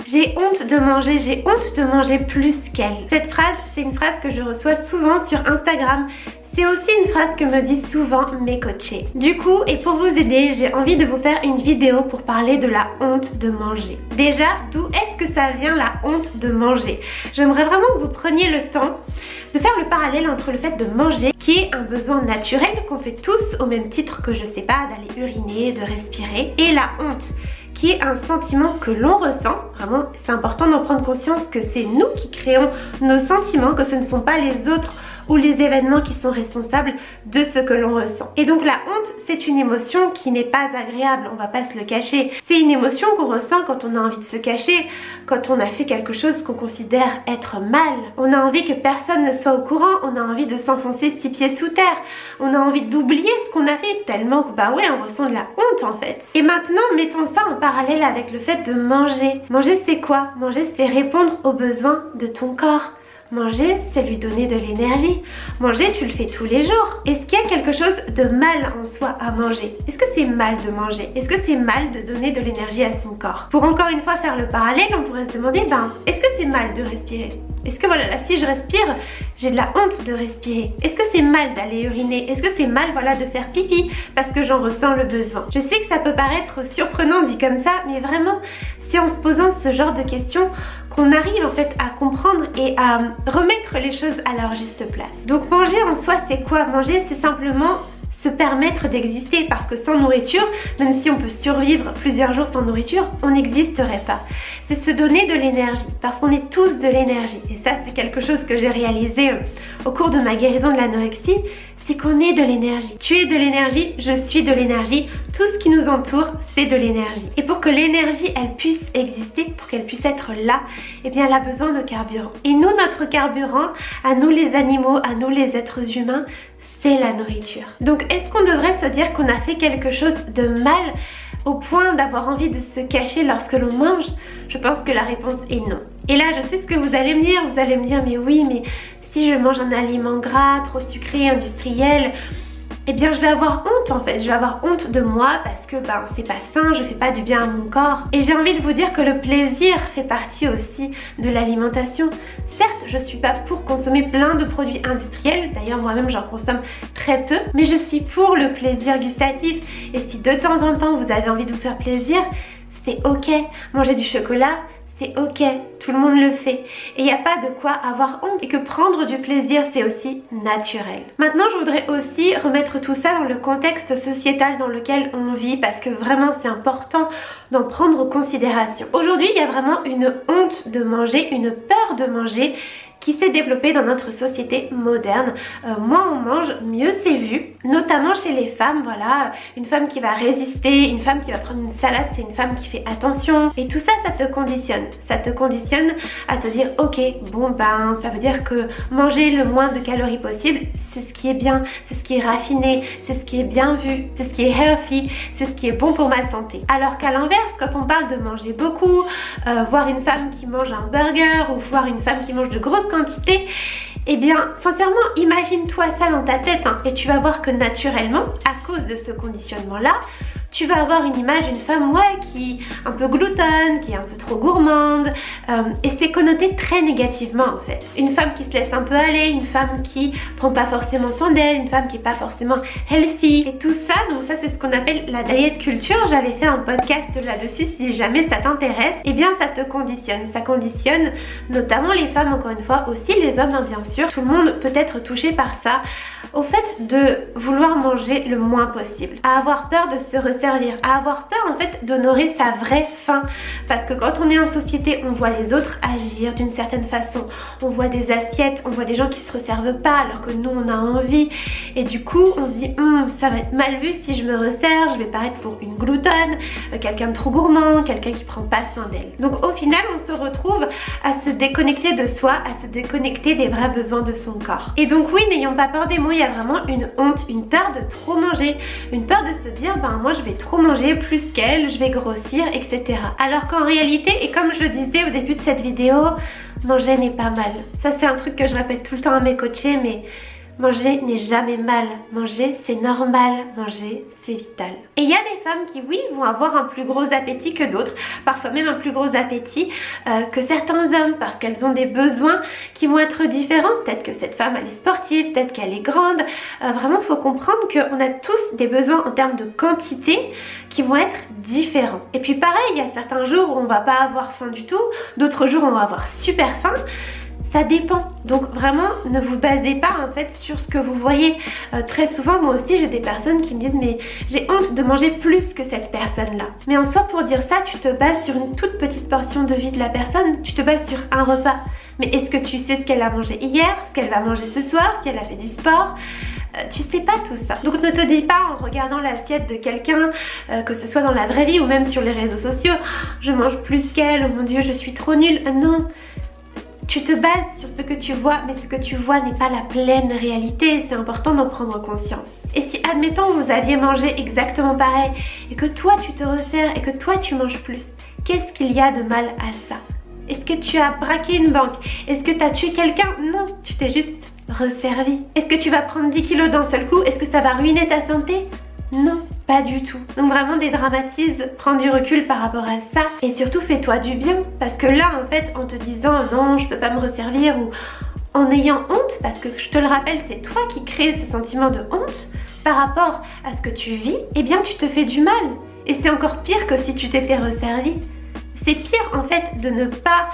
J'ai honte de manger plus qu'elle. Cette phrase, c'est une phrase que je reçois souvent sur Instagram. C'est aussi une phrase que me disent souvent mes coachés. Du coup, et pour vous aider, j'ai envie de vous faire une vidéo pour parler de la honte de manger. Déjà, d'où est-ce que ça vient la honte de manger? J'aimerais vraiment que vous preniez le temps de faire le parallèle entre le fait de manger, qui est un besoin naturel qu'on fait tous au même titre que, je sais pas, d'aller uriner, de respirer, et la honte, qui est un sentiment que l'on ressent. Vraiment, c'est important d'en prendre conscience que c'est nous qui créons nos sentiments, que ce ne sont pas les autres ou les événements qui sont responsables de ce que l'on ressent. Et donc la honte, c'est une émotion qui n'est pas agréable, on va pas se le cacher. C'est une émotion qu'on ressent quand on a envie de se cacher, quand on a fait quelque chose qu'on considère être mal. On a envie que personne ne soit au courant, on a envie de s'enfoncer 6 pieds sous terre, on a envie d'oublier ce qu'on a fait tellement que bah ouais, on ressent de la honte en fait. Et maintenant, mettons ça en parallèle avec le fait de manger. Manger, c'est quoi? Manger, c'est répondre aux besoins de ton corps. Manger, c'est lui donner de l'énergie. Manger, tu le fais tous les jours. Est-ce qu'il y a quelque chose de mal en soi à manger? Est-ce que c'est mal de manger? Est-ce que c'est mal de donner de l'énergie à son corps? Pour encore une fois faire le parallèle, on pourrait se demander, est-ce que c'est mal de respirer? Est-ce que voilà, là, si je respire, j'ai de la honte de respirer? Est-ce que c'est mal d'aller uriner? Est-ce que c'est mal, voilà, de faire pipi parce que j'en ressens le besoin? Je sais que ça peut paraître surprenant dit comme ça, mais vraiment, c'est en se posant ce genre de questions qu'on arrive en fait à comprendre et à remettre les choses à leur juste place. Donc manger en soi, c'est quoi? Manger, c'est simplement se permettre d'exister, parce que sans nourriture, même si on peut survivre plusieurs jours sans nourriture, on n'existerait pas. C'est se donner de l'énergie, parce qu'on est tous de l'énergie. Et ça, c'est quelque chose que j'ai réalisé au cours de ma guérison de l'anorexie, c'est qu'on est de l'énergie. Tu es de l'énergie, je suis de l'énergie, tout ce qui nous entoure, c'est de l'énergie. Et pour que l'énergie, elle puisse exister, pour qu'elle puisse être là, eh bien, elle a besoin de carburant. Et nous, notre carburant, à nous les animaux, à nous les êtres humains, c'est la nourriture. Donc, est-ce qu'on devrait se dire qu'on a fait quelque chose de mal au point d'avoir envie de se cacher lorsque l'on mange? Je pense que la réponse est non. Et là, je sais ce que vous allez me dire, mais oui, mais si je mange un aliment gras, trop sucré, industriel, eh bien je vais avoir honte en fait, je vais avoir honte de moi parce que c'est pas sain, je fais pas du bien à mon corps. Et j'ai envie de vous dire que le plaisir fait partie aussi de l'alimentation. Certes, je suis pas pour consommer plein de produits industriels, d'ailleurs moi-même j'en consomme très peu, mais je suis pour le plaisir gustatif. Et si de temps en temps vous avez envie de vous faire plaisir, c'est ok. Manger du chocolat, c'est ok, tout le monde le fait. Et il n'y a pas de quoi avoir honte. Et que prendre du plaisir, c'est aussi naturel. Maintenant, je voudrais aussi remettre tout ça dans le contexte sociétal dans lequel on vit, parce que vraiment, c'est important d'en prendre considération. Aujourd'hui, il y a vraiment une honte de manger, une peur de manger qui s'est développée dans notre société moderne. Moins on mange, mieux c'est vu, notamment chez les femmes. Voilà, une femme qui va résister, une femme qui va prendre une salade, c'est une femme qui fait attention. Et tout ça, ça te conditionne. Ça te conditionne à te dire, ok, bon ça veut dire que manger le moins de calories possible, c'est ce qui est bien, c'est ce qui est raffiné, c'est ce qui est bien vu, c'est ce qui est healthy, c'est ce qui est bon pour ma santé. Alors qu'à l'inverse, quand on parle de manger beaucoup, voir une femme qui mange un burger ou voir une femme qui mange de grosses quantité, eh bien sincèrement imagine-toi ça dans ta tête et tu vas voir que naturellement, à cause de ce conditionnement là, tu vas avoir une image d'une femme qui est un peu gloutonne, qui est un peu trop gourmande, et c'est connoté très négativement en fait. Une femme qui se laisse un peu aller, une femme qui prend pas forcément soin d'elle, une femme qui est pas forcément healthy, et tout ça, donc ça c'est ce qu'on appelle la diet culture. J'avais fait un podcast là-dessus, si jamais ça t'intéresse. Eh bien ça te conditionne, ça conditionne notamment les femmes, encore une fois, aussi les hommes bien sûr. Tout le monde peut être touché par ça, au fait de vouloir manger le moins possible, à avoir peur de se resservir, à avoir peur en fait d'honorer sa vraie faim, parce que quand on est en société, on voit les autres agir d'une certaine façon, on voit des assiettes, on voit des gens qui se resservent pas alors que nous on a envie, et du coup on se dit ça va être mal vu si je me resserre, je vais paraître pour une gloutonne, quelqu'un de trop gourmand, quelqu'un qui prend pas soin d'elle. Donc au final on se retrouve à se déconnecter de soi, à se déconnecter des vrais besoins de son corps. Et donc oui, n'ayons pas peur des mots, il y a vraiment une honte, une peur de trop manger, une peur de se dire moi je vais trop manger plus qu'elle, je vais grossir, etc. Alors qu'en réalité, et comme je le disais au début de cette vidéo, manger n'est pas mal. Ça c'est un truc que je répète tout le temps à mes coachés, mais Manger n'est jamais mal, manger c'est normal, manger c'est vital. Et il y a des femmes qui oui vont avoir un plus gros appétit que d'autres, parfois même un plus gros appétit que certains hommes parce qu'elles ont des besoins qui vont être différents. Peut-être que cette femme elle est sportive, peut-être qu'elle est grande. Vraiment il faut comprendre qu'on a tous des besoins en termes de quantité qui vont être différents. Et puis pareil, il y a certains jours où on va pas avoir faim du tout, d'autres jours où on va avoir super faim. Ça dépend, donc vraiment ne vous basez pas en fait sur ce que vous voyez. Très souvent moi aussi j'ai des personnes qui me disent mais j'ai honte de manger plus que cette personne là. Mais en soi pour dire ça tu te bases sur une toute petite portion de vie de la personne, tu te bases sur un repas. Mais est-ce que tu sais ce qu'elle a mangé hier, ce qu'elle va manger ce soir, si elle a fait du sport? Tu sais pas tout ça. Donc ne te dis pas en regardant l'assiette de quelqu'un, que ce soit dans la vraie vie ou même sur les réseaux sociaux, je mange plus qu'elle, oh mon dieu je suis trop nulle. Non. Tu te bases sur ce que tu vois, mais ce que tu vois n'est pas la pleine réalité, c'est important d'en prendre conscience. Et si, admettons, vous aviez mangé exactement pareil, et que toi tu te resserres, et que toi tu manges plus, qu'est-ce qu'il y a de mal à ça? Est-ce que tu as braqué une banque? Est-ce que tu as tué quelqu'un? Non, tu t'es juste resservi. Est-ce que tu vas prendre 10 kilos d'un seul coup? Est-ce que ça va ruiner ta santé? Non, pas du tout. Donc vraiment dédramatise, prends du recul par rapport à ça et surtout fais-toi du bien parce que là en fait en te disant non je peux pas me resservir ou en ayant honte, parce que je te le rappelle c'est toi qui crée ce sentiment de honte par rapport à ce que tu vis, eh bien tu te fais du mal et c'est encore pire que si tu t'étais resservi. C'est pire en fait de ne pas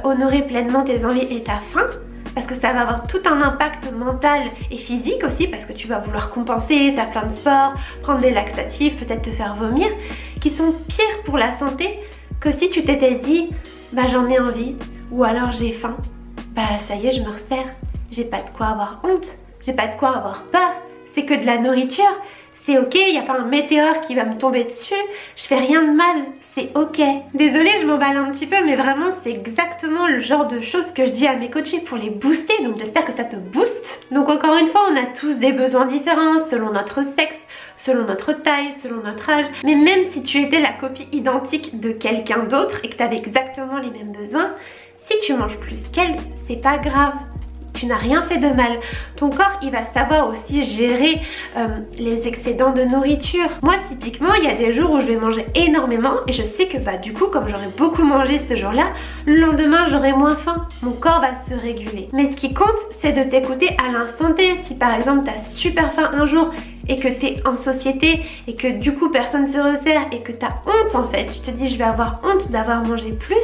honorer pleinement tes envies et ta faim parce que ça va avoir tout un impact mental et physique aussi parce que tu vas vouloir compenser, faire plein de sports, prendre des laxatifs, peut-être te faire vomir, qui sont pires pour la santé que si tu t'étais dit bah j'en ai envie ou alors j'ai faim, bah ça y est je me resserre, j'ai pas de quoi avoir honte, j'ai pas de quoi avoir peur, c'est que de la nourriture. C'est ok, il n'y a pas un météore qui va me tomber dessus, je fais rien de mal, c'est ok. Désolée, je m'emballe un petit peu, mais vraiment c'est exactement le genre de choses que je dis à mes coachés pour les booster, donc j'espère que ça te booste. Donc encore une fois, on a tous des besoins différents selon notre sexe, selon notre taille, selon notre âge, mais même si tu étais la copie identique de quelqu'un d'autre et que tu avais exactement les mêmes besoins, si tu manges plus qu'elle, c'est pas grave. Tu n'as rien fait de mal. Ton corps, il va savoir aussi gérer les excédents de nourriture. Moi, typiquement, il y a des jours où je vais manger énormément et je sais que bah du coup, comme j'aurais beaucoup mangé ce jour-là, le lendemain, j'aurai moins faim. Mon corps va se réguler. Mais ce qui compte, c'est de t'écouter à l'instant T. Si par exemple, tu as super faim un jour et que tu es en société et que du coup, personne se resserre et que tu as honte en fait, tu te dis je vais avoir honte d'avoir mangé plus,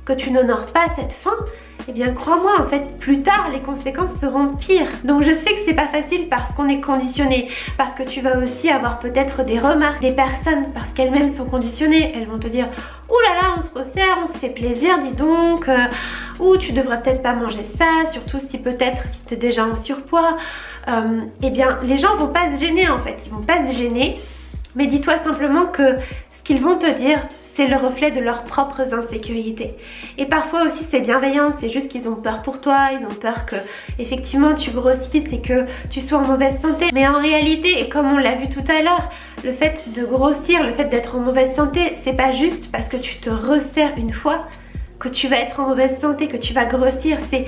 que tu n'honores pas cette faim, eh bien crois-moi en fait plus tard les conséquences seront pires. Donc je sais que c'est pas facile parce qu'on est conditionné, parce que tu vas aussi avoir peut-être des remarques des personnes parce qu'elles-mêmes sont conditionnées, elles vont te dire ouh là là on se resserre, on se fait plaisir dis donc, ou tu devrais peut-être pas manger ça, surtout si peut-être si tu es déjà en surpoids, eh bien les gens vont pas se gêner en fait, ils vont pas se gêner, mais dis-toi simplement que ce qu'ils vont te dire c'est le reflet de leurs propres insécurités. Et parfois aussi c'est bienveillant, c'est juste qu'ils ont peur pour toi, ils ont peur que effectivement tu grossisses et que tu sois en mauvaise santé. Mais en réalité, et comme on l'a vu tout à l'heure, le fait de grossir, le fait d'être en mauvaise santé, c'est pas juste parce que tu te resserres une fois que tu vas être en mauvaise santé, que tu vas grossir, c'est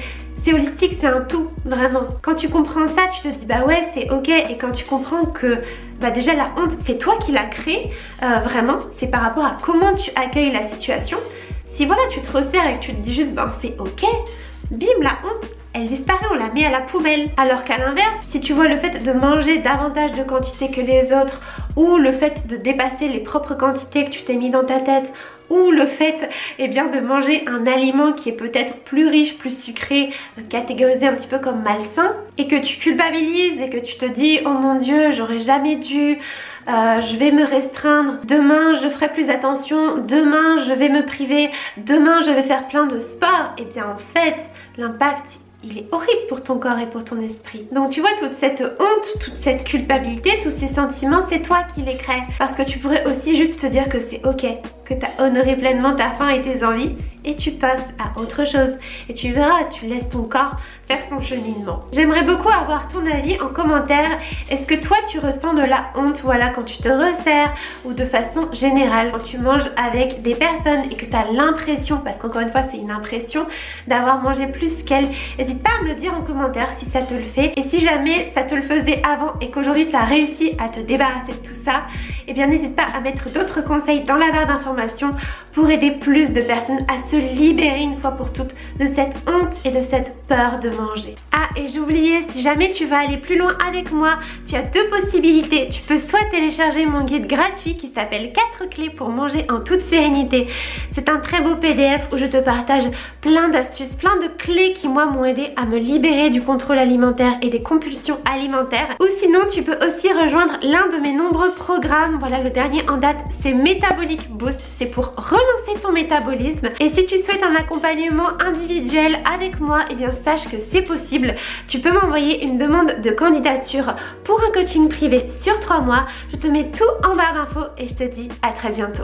holistique, c'est un tout, vraiment. Quand tu comprends ça, tu te dis bah ouais c'est ok, et quand tu comprends que bah déjà la honte c'est toi qui l'as créée, vraiment, c'est par rapport à comment tu accueilles la situation. Si voilà tu te resserres et que tu te dis juste ben c'est ok, bim la honte elle disparaît, on la met à la poubelle. Alors qu'à l'inverse, si tu vois le fait de manger davantage de quantité que les autres, ou le fait de dépasser les propres quantités que tu t'es mis dans ta tête, ou le fait eh bien, de manger un aliment qui est peut-être plus riche, plus sucré, catégorisé un petit peu comme malsain, et que tu culpabilises et que tu te dis oh mon dieu j'aurais jamais dû, je vais me restreindre, demain je ferai plus attention, demain je vais me priver, demain je vais faire plein de sport, et bien en fait l'impact il est horrible pour ton corps et pour ton esprit. Donc tu vois toute cette honte, toute cette culpabilité, tous ces sentiments, c'est toi qui les crées. Parce que tu pourrais aussi juste te dire que c'est ok, que tu as honoré pleinement ta faim et tes envies et tu passes à autre chose. Et tu verras, tu laisses ton corps faire son cheminement. J'aimerais beaucoup avoir ton avis en commentaire. Est-ce que toi tu ressens de la honte, voilà, quand tu te resserres, ou de façon générale quand tu manges avec des personnes et que tu as l'impression, parce qu'encore une fois c'est une impression, d'avoir mangé plus qu'elles? N'hésite pas à me le dire en commentaire si ça te le fait. Et si jamais ça te le faisait avant et qu'aujourd'hui tu as réussi à te débarrasser de tout ça, eh bien n'hésite pas à mettre d'autres conseils dans la barre d'informations pour aider plus de personnes à se libérer une fois pour toutes de cette honte et de cette peur de manger. Ah, et j'ai oublié, si jamais tu vas aller plus loin avec moi, tu as deux possibilités. Tu peux soit télécharger mon guide gratuit qui s'appelle 4 clés pour manger en toute sérénité. C'est un très beau PDF où je te partage plein d'astuces, plein de clés qui moi m'ont aidé à me libérer du contrôle alimentaire et des compulsions alimentaires. Ou sinon tu peux aussi rejoindre l'un de mes nombreux programmes. Voilà, le dernier en date c'est Metabolic Boost, c'est pour relancer ton métabolisme. Et si tu souhaites un accompagnement individuel avec moi, eh bien sache que c'est possible. Tu peux m'envoyer une demande de candidature pour un coaching privé sur 3 mois. Je te mets tout en barre d'infos et je te dis à très bientôt.